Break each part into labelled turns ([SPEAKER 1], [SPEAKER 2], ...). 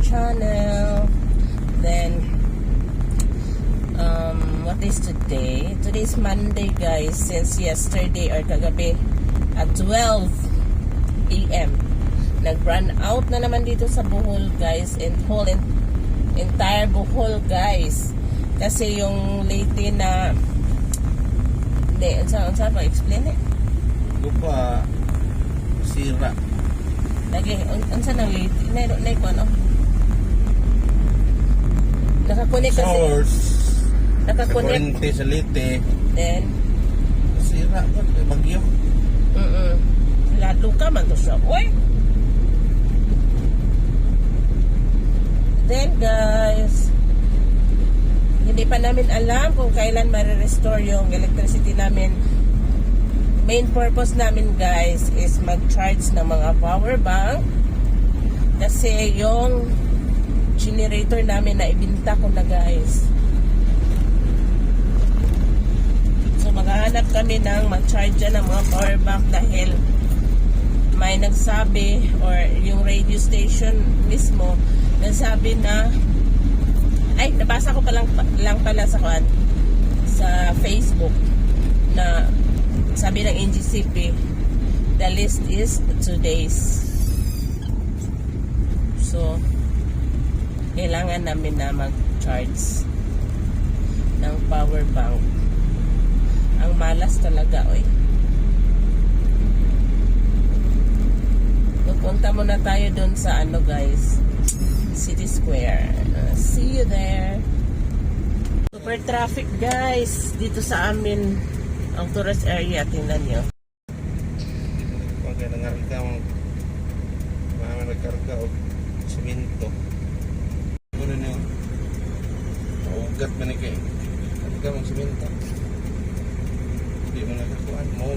[SPEAKER 1] channel. Then what is today? Today is Monday, guys. Since yesterday or kagabi at 12 AM nag-run out na naman dito sa Bohol, guys, and entire Bohol, guys, kasi yung late na unsa pa explain
[SPEAKER 2] lupa sira
[SPEAKER 1] lagi unsa nang late na ko ano nakakunik kasi
[SPEAKER 2] source
[SPEAKER 1] nakakunik
[SPEAKER 2] sa lite
[SPEAKER 1] then
[SPEAKER 2] sira ba bagyo
[SPEAKER 1] lalo ka man to siya oy. Then guys, hindi pa namin alam kung kailan ma-restore yung electricity namin. Main purpose namin, guys, is mag-charge ng mga power bank. Kasi yung generator namin na ibinta ko na, guys. So maghahanap kami ng mag-charge ng mga power bank dahil may nagsabi or yung radio station mismo nagsabi na ay, nabasa ko pa lang pala sa Facebook na sabi ng NGCP, the list is 2 days. So, kailangan namin na mag-charge ng power bank. Ang malas talaga, oy. Pupunta muna tayo dun sa ano, guys, City Square. See you there. Super traffic, guys, dito sa amin ang tourist area. Tingnan nyo.
[SPEAKER 2] pag nangarga mga nagkarga o simento muna nyo ugat man kayo karga mong simento hindi mo nakakuan mo.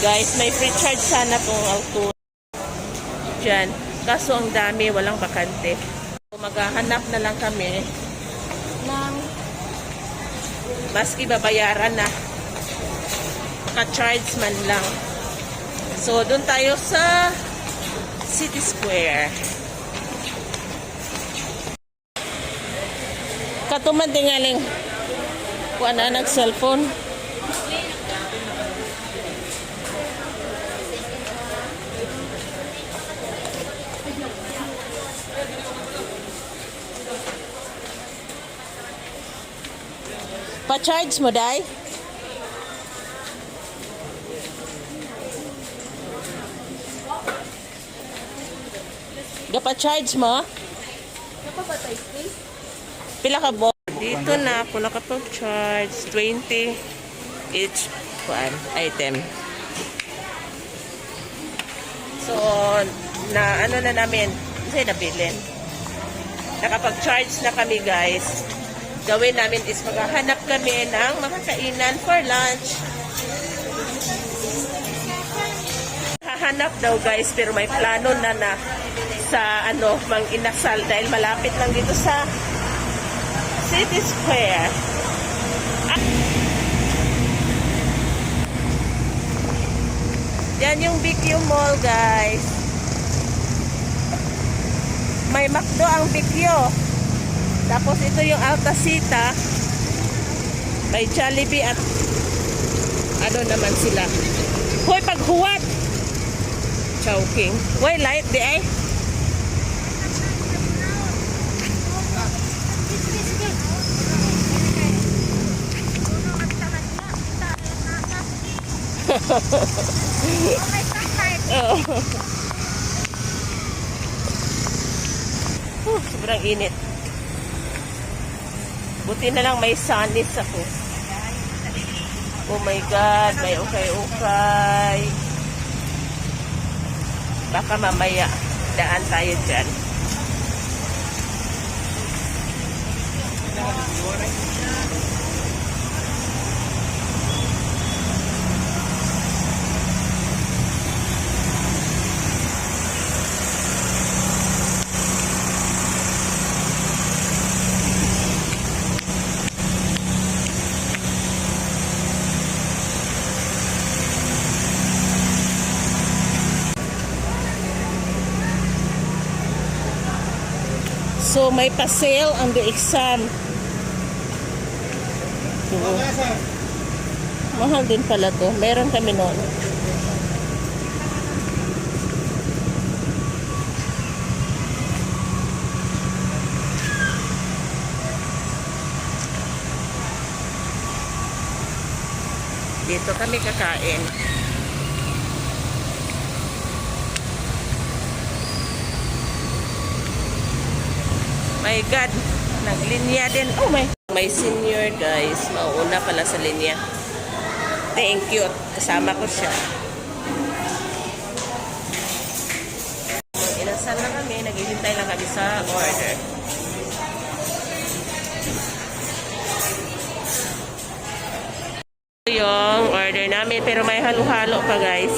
[SPEAKER 1] Guys, may free charge sana tong auto dyan. Kaso ang dami, walang bakante. So, maghahanap na lang kami ng maski babayaran na ka-charge man lang. So, doon tayo sa City Square. Katuman tingaling kuha na nag-cellphone. Pa-charge mo, day? Gapa-charge mo?
[SPEAKER 3] Napapatay, please.
[SPEAKER 1] Pila ka bo? Dito na ako nakapag-charge. 20 each item. So, na ano na namin? Kasi nabilin. Nakapag-charge na kami, guys. Gawin namin is maghahanap kami ng makakainan for lunch. Hahanap daw, guys, pero may plano na sa Mang Inasal dahil malapit lang dito sa City Square. Yan yung BQ Mall, guys. May McDo ang BQ. Tapos ito yung Altasita. May Jollibee at ano naman sila. Hoy, paghuwat! Chowking. Hoy, light di ay. Sobrang init. Buti na lang may sunnis ako. Oh my God, may ukay-ukay. Baka mamaya daan tayo dyan. So, may pa-sale on the exam. So, mahal din pala to. Meron kami noon. Dito kami kakain. My God, naglinya din. Oh my senior guys, mauuna pala sa linya. Thank you. Kasama ko siya. Inasal na kami, naghihintay lang kami sa order. Yung order namin, pero may halo-halo pa guys.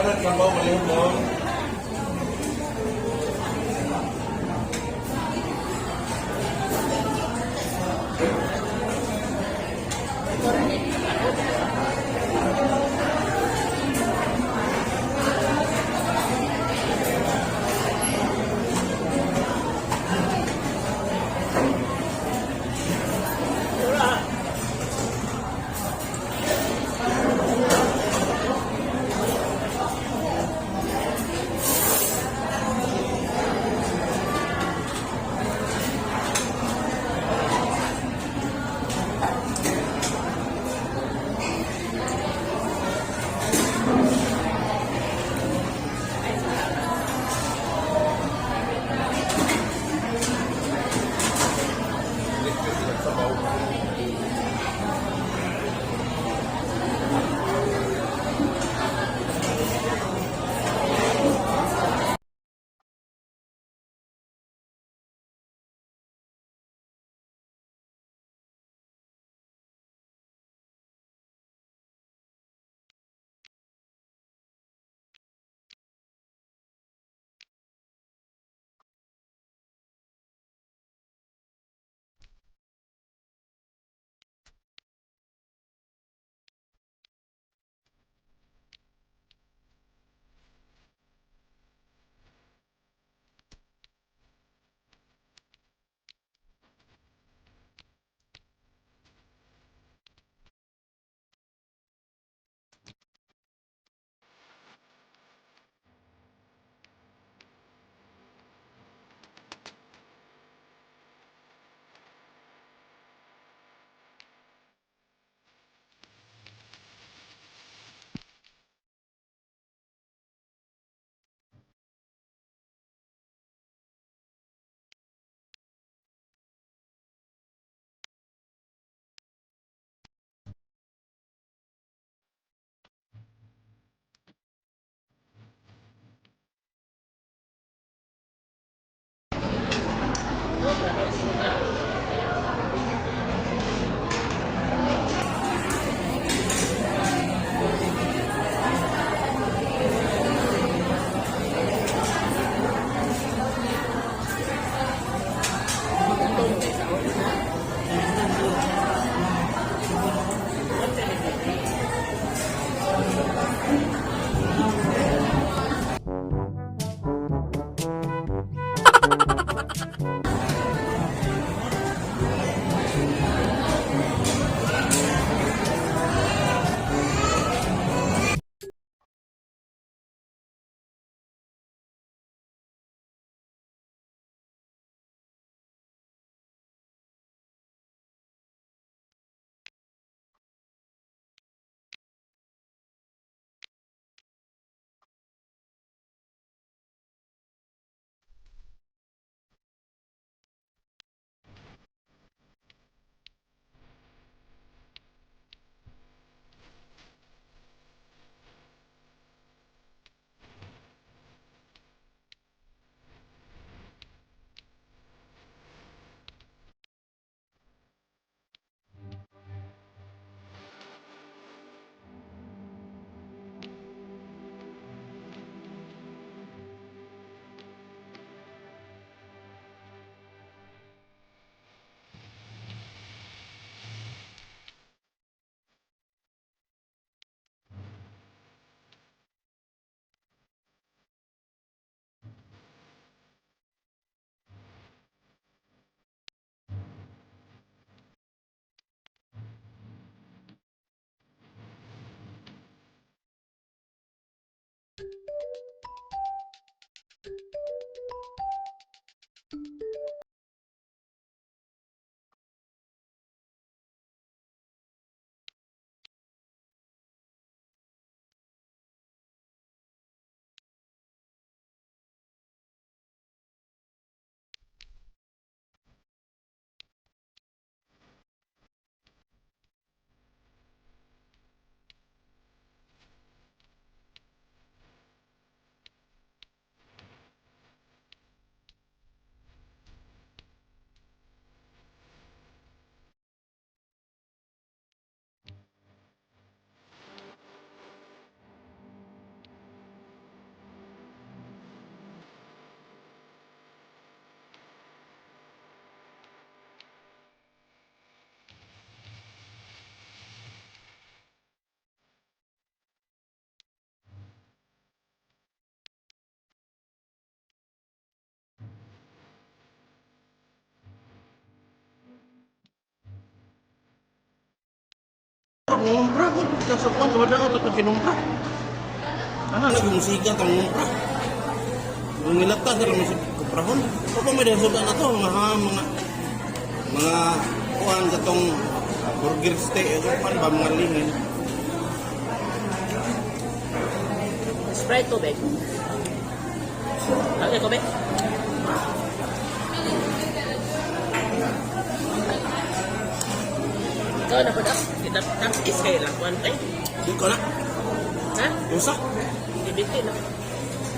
[SPEAKER 2] Wala trabaho maliw mo. sa sukwan, wala ako ito kinumpra. Ano, nag-musiga itong mumpra. Yung nilata, sila mo sa kuprahon. Kung pa may dasugan na ito, mga kuhan sa itong burger steak, kuhan ba, mga lingin.
[SPEAKER 1] Sprite tubig. Okay, tubig. Ikaw na po na. Kita tapis kayo lang. One time.
[SPEAKER 2] Di ko na.
[SPEAKER 1] Ha?
[SPEAKER 2] Usa.
[SPEAKER 1] Ibiti na.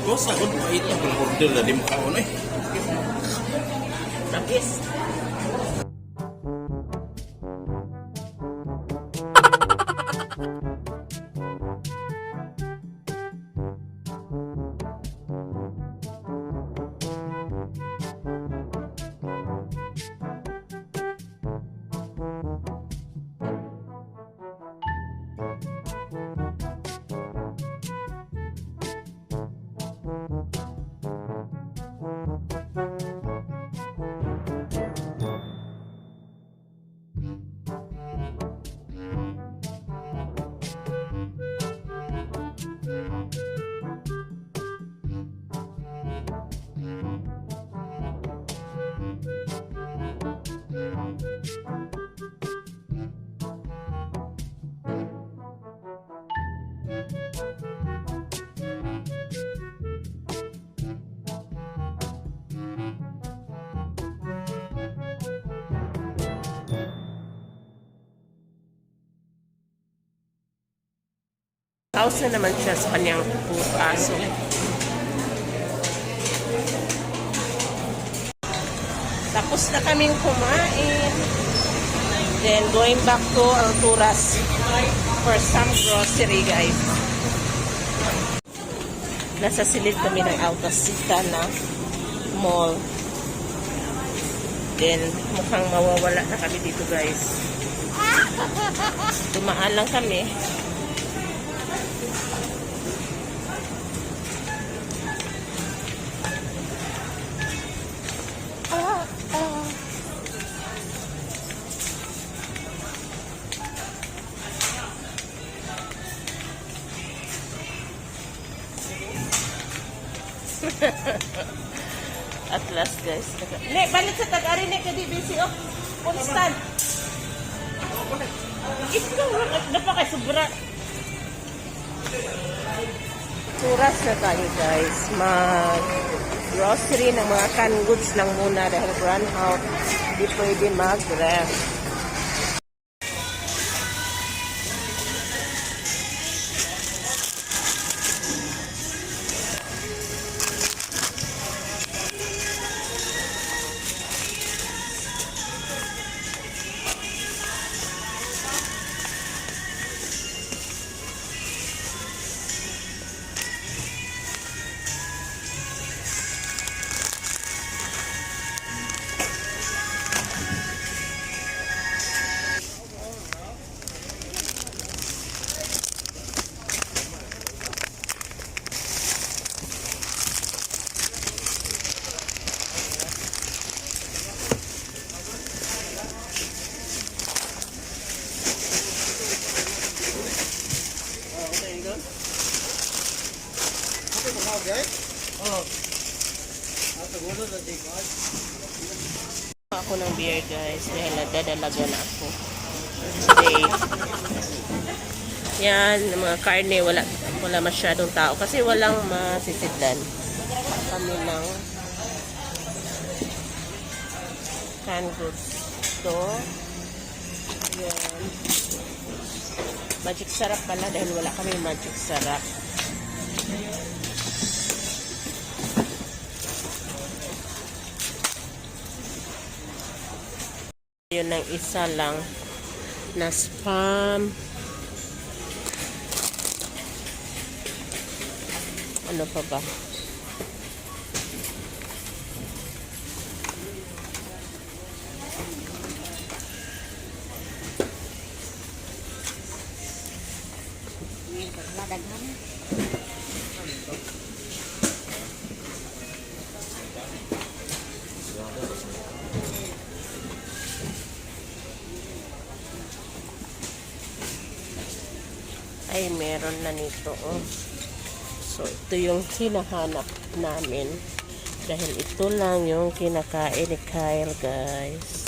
[SPEAKER 2] Usa, kung pa ito, kung order na di makaon eh.
[SPEAKER 1] Tapis. House na naman siya sa kanyang aso. Tapos na kaming kumain. Then going back to Alturas for some grocery, guys. Nasa silid kami ng Altasita na mall. Then mukhang mawawala na kami dito, guys. Dumaan lang kami. At last, guys. Ne, balik sa tag-ari ne kadi busy oh. Constant. Ikaw na pa kay sobra. Turas na tayo, guys. Mag-grocery ng mga canned goods lang muna dahil run out. Hindi pwede mag-ref. Ako ng beer, guys, dahil nagdadalaga na ako today. Yan, mga karne, wala masyadong tao kasi walang masisidlan. Kami ng canned goods. Ito. Yan. Magic sarap pala dahil wala kami magic sarap. Yun ang isa lang na spam. Ano pa ba? Ay, meron na nito. Oh. So, ito yung hinahanap namin. Dahil ito lang yung kinakain ni Kyle, guys.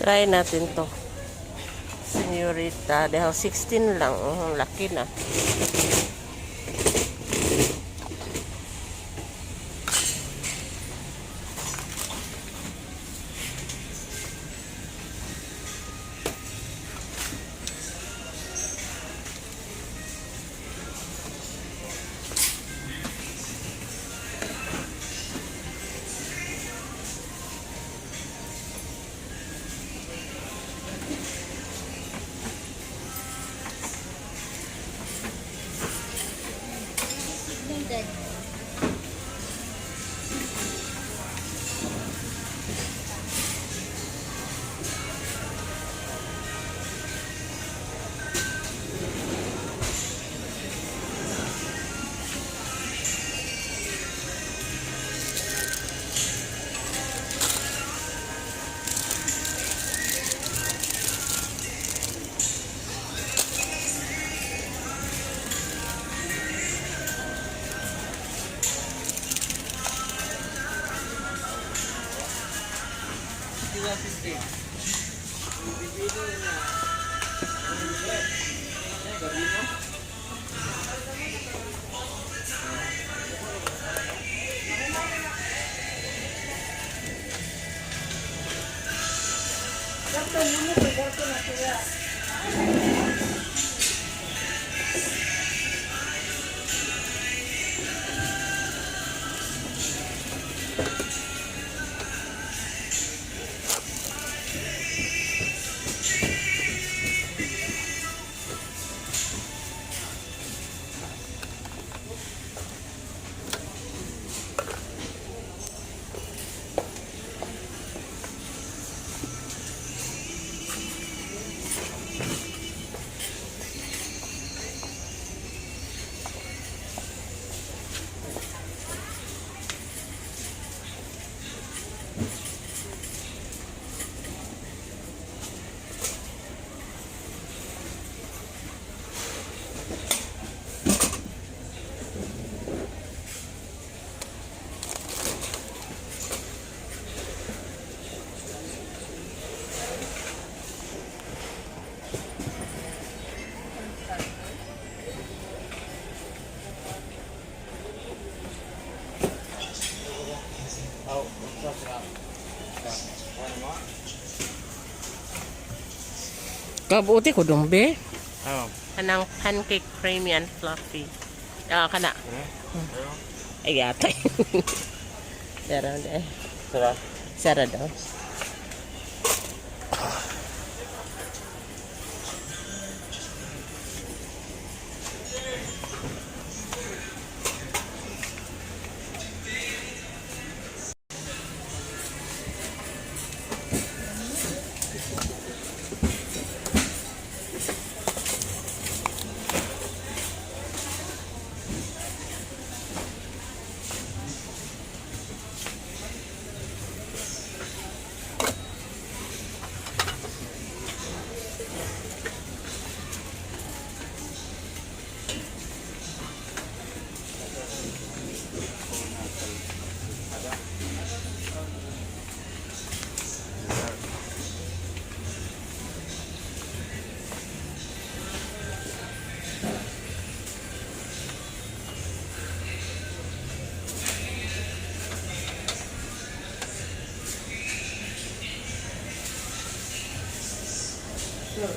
[SPEAKER 1] Try natin to. Senyorita. Dahil 16 lang. Oh, laki na.
[SPEAKER 3] Good.
[SPEAKER 1] Kabuti ko dumbe.
[SPEAKER 2] Oh.
[SPEAKER 1] Anang pancake creamy and fluffy. Kana. Ay, yata. Sarap deh.
[SPEAKER 2] Sarap.
[SPEAKER 1] Sarap daw. Yan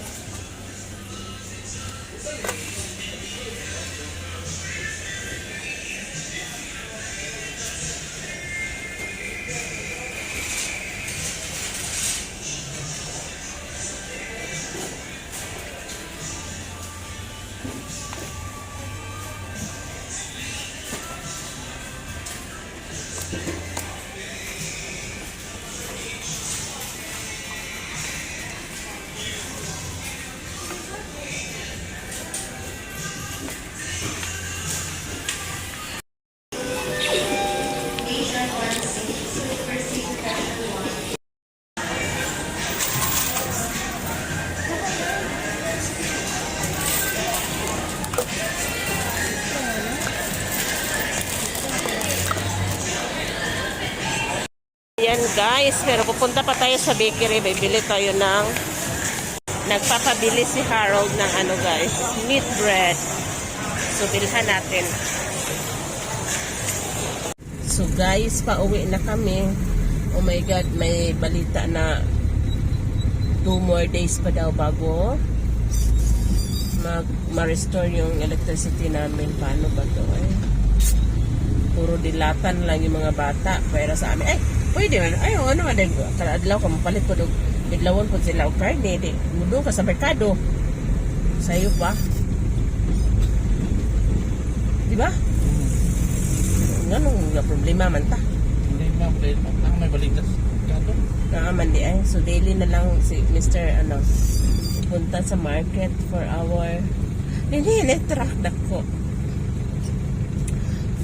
[SPEAKER 1] guys, pero pupunta pa tayo sa bakery. Bibili tayo ng nagpapabili si Harold ng ano guys, meat bread. So bilhan natin. So guys, pauwi na kami. Oh my God, may balita na 2 more days pa daw bago ma-restore yung electricity namin. Paano ba to? Ay, puro dilatan lang yung mga bata. Pero sa amin, ay, pwede man. Ay, ano man. Kaladlaw ka, mapalit po doon. Bidlawon po sila o karne. Mudo ka sa merkado. Sa'yo pa. Di ba? Ganong problema man ta.
[SPEAKER 2] Hindi na may balitas. Gato.
[SPEAKER 1] Naaman di ay. So daily na lang si Mr. ano punta sa market for our truck dako.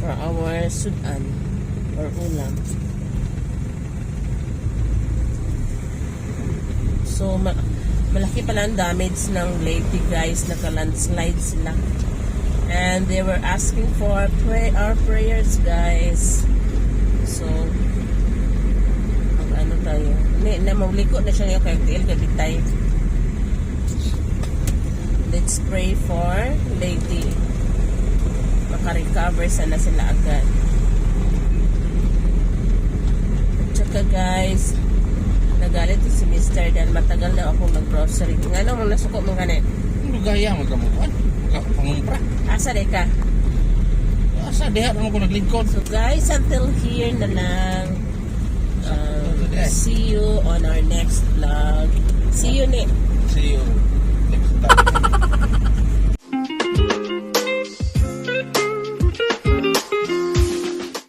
[SPEAKER 1] For our sudan or ulam. So malaki pala ang damage ng Leyte guys. Naka-landslide sila. And they were asking for our prayers guys. So ano tayo na mauliko na siya ngayon kaya tiil kabitay. Let's pray for Lady makarecover sana sila agad. At saka guys, nagalit si Mr. dahil matagal na ako mag-grocery. Nga naman nasuko mong kanin.
[SPEAKER 2] Ano gaya magkamukuan? Pangumpra.
[SPEAKER 1] Asa de ka?
[SPEAKER 2] Asa diha naman ko naglingkod.
[SPEAKER 1] So guys, until here na lang. See you on our next vlog. See you next.
[SPEAKER 2] See you next time.